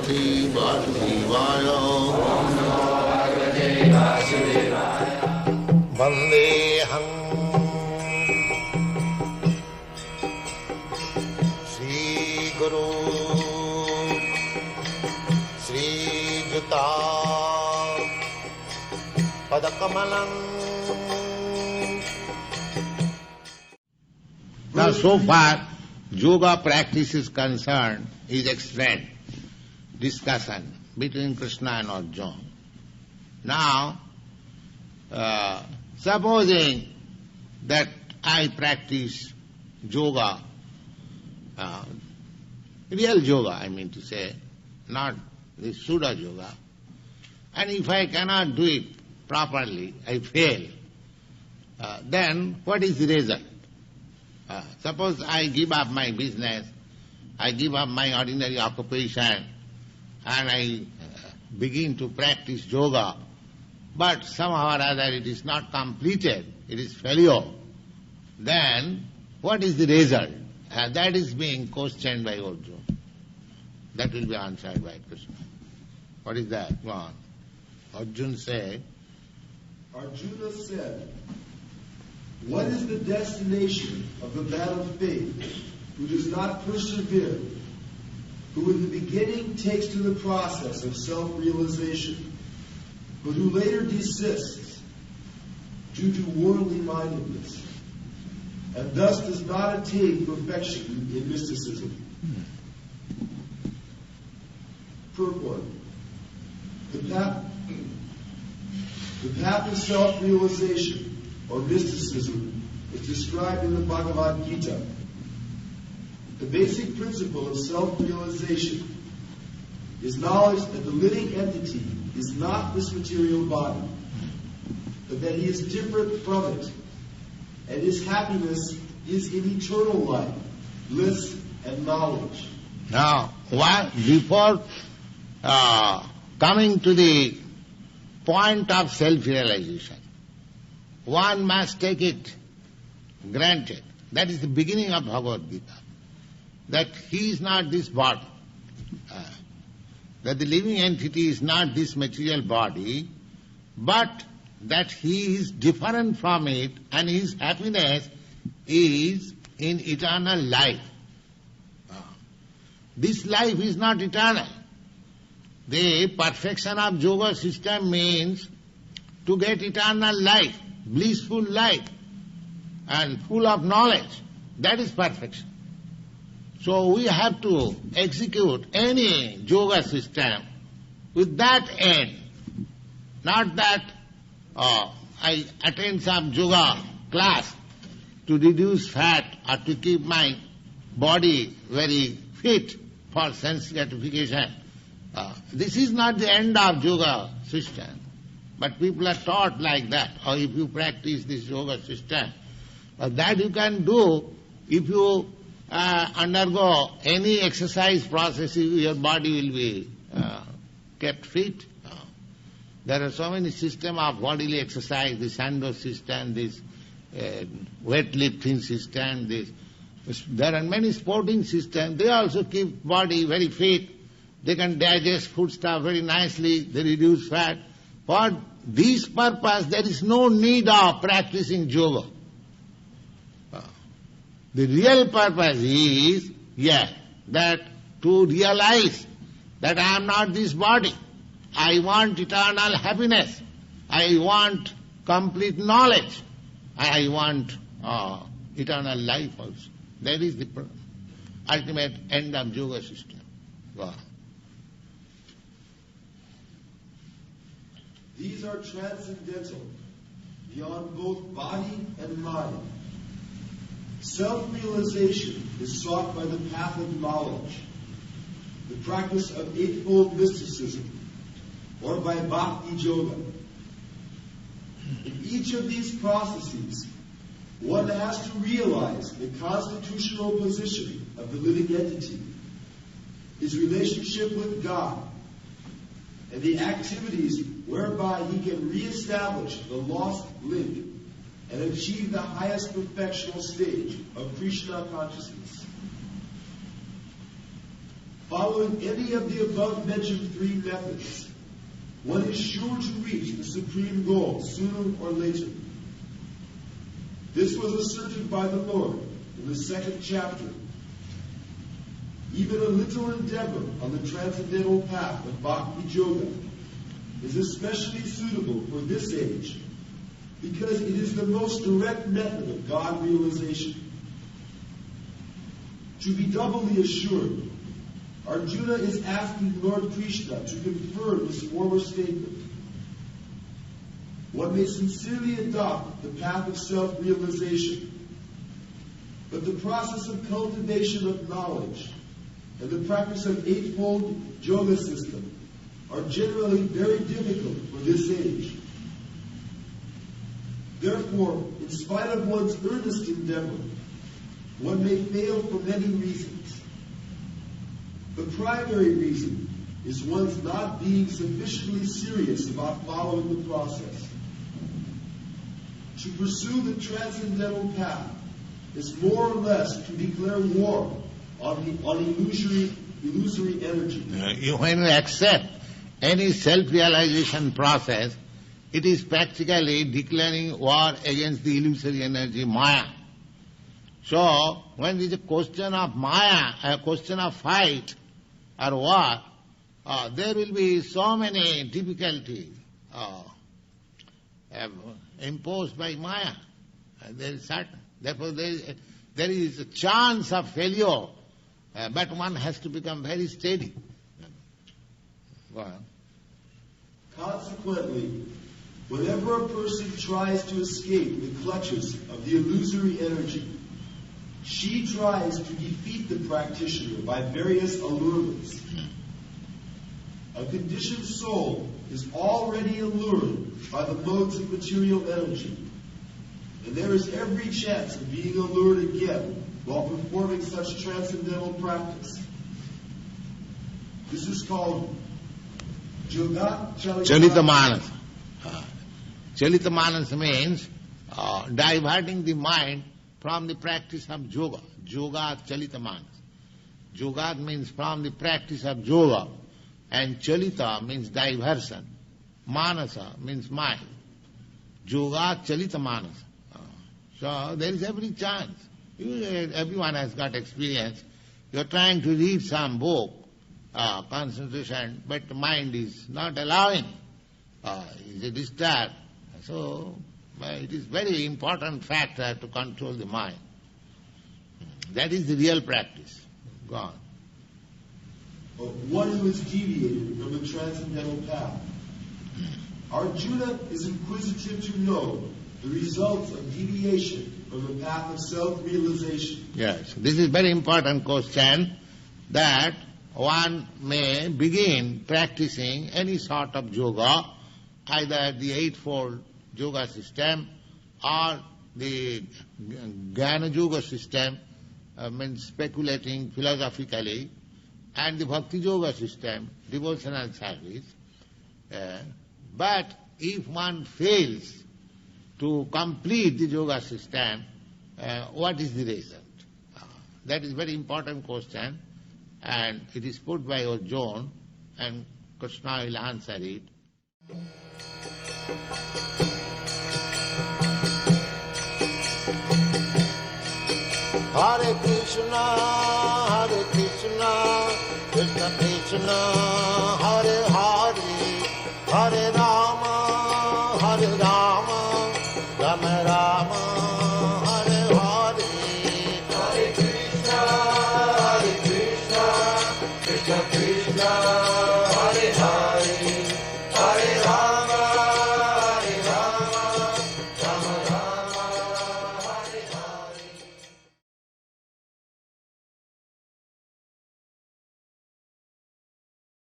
Bhagavate Vasudevaya. Vandeham Sri Guru Sri Juta Padakamalam. Now, so far, yoga practice is concerned, is explained, discussion between Krishna and Arjuna. Now, supposing that I practice yoga, real yoga, I mean to say, not this pseudo yoga, and if I cannot do it properly, I fail, then what is the result? Suppose I give up my business, I give up my ordinary occupation, and I begin to practice yoga, but somehow or other it is not completed, it is failure. Then what is the result? That is being questioned by Arjuna. That will be answered by Krishna. What is that? Go on. Arjuna said, what is the destination of the man of faith who does not persevere, who in the beginning takes to the process of self-realization, but who later desists due to worldly mindedness, and thus does not attain perfection in mysticism? Purport. The path of self-realization or mysticism is described in the Bhagavad-gita. The basic principle of self-realization is knowledge that the living entity is not this material body, but that he is different from it, and his happiness is in eternal life, bliss, and knowledge. Now, before coming to the point of self-realization, one must take it granted. That is the beginning of Bhagavad-gita. That he is not this body. That the living entity is not this material body, but that he is different from it and his happiness is in eternal life. This life is not eternal. The perfection of yoga system means to get eternal life, blissful life, and full of knowledge. That is perfection. So we have to execute any yoga system with that end. Not that I attend some yoga class to reduce fat or to keep my body very fit for sense gratification. This is not the end of yoga system. But people are taught like that. Or if you practice this yoga system, that you can do if you undergo any exercise process, your body will be kept fit. There are so many systems of bodily exercise, the Sando system, this weightlifting system, there are many sporting systems. They also keep body very fit. They can digest food stuff very nicely. They reduce fat. For this purpose, there is no need of practicing yoga. The real purpose is, that to realize that I am not this body. I want eternal happiness. I want complete knowledge. I want eternal life also. That is the ultimate end of yoga system. Wow. These are transcendental, beyond both body and mind. Self-realization is sought by the path of knowledge, the practice of eightfold mysticism, or by bhakti yoga. In each of these processes, one has to realize the constitutional position of the living entity, his relationship with God, and the activities whereby he can reestablish the lost link and achieve the highest perfectional stage of Krishna consciousness. Following any of the above-mentioned three methods, one is sure to reach the supreme goal sooner or later. This was asserted by the Lord in the second chapter. Even a little endeavor on the transcendental path of Bhakti Yoga is especially suitable for this age because it is the most direct method of God realization. To be doubly assured, Arjuna is asking Lord Krishna to confirm his former statement. One may sincerely adopt the path of self-realization, but the process of cultivation of knowledge and the practice of eightfold yoga system are generally very difficult for this age. Therefore, in spite of one's earnest endeavor, one may fail for many reasons. The primary reason is one's not being sufficiently serious about following the process. To pursue the transcendental path is more or less to declare war on illusory energy. When you accept any self-realization process, it is practically declaring war against the illusory energy, māyā. So, when there is a question of māyā, a question of fight or war, there will be so many difficulties imposed by māyā. There is certain. Therefore, there is a chance of failure, but one has to become very steady. Go on. Consequently, whenever a person tries to escape the clutches of the illusory energy, she tries to defeat the practitioner by various allurements. A conditioned soul is already allured by the modes of material energy, and there is every chance of being allured again while performing such transcendental practice. This is called Chalita Manas. Chalita Manas means diverting the mind from the practice of yoga. Yoga Chalita Manas. Yoga means from the practice of yoga, and Chalita means diversion. Manasa means mind. Yoga Chalita Manas. So there is every chance. Everyone has got experience. You are trying to read some book, concentration, but the mind is not allowing. It is disturbed. So it is very important factor to control the mind. That is the real practice. Go on. One who is deviated from the transcendental path. Arjuna is inquisitive to know the results of deviation from the path of self-realization. Yes, this is very important question, that one may begin practicing any sort of yoga, either the eightfold yoga system or the Jnana Yoga system, means speculating philosophically, and the Bhakti Yoga system, devotional service. But if one fails to complete the yoga system, what is the result? That is very important question, and it is put by Arjuna, and Krishna will answer it. Hare Krishna, Krishna Krishna, Hare Hare, Hare Rama, Rama Rama, Hare Hare. Hare Krishna, Krishna Krishna,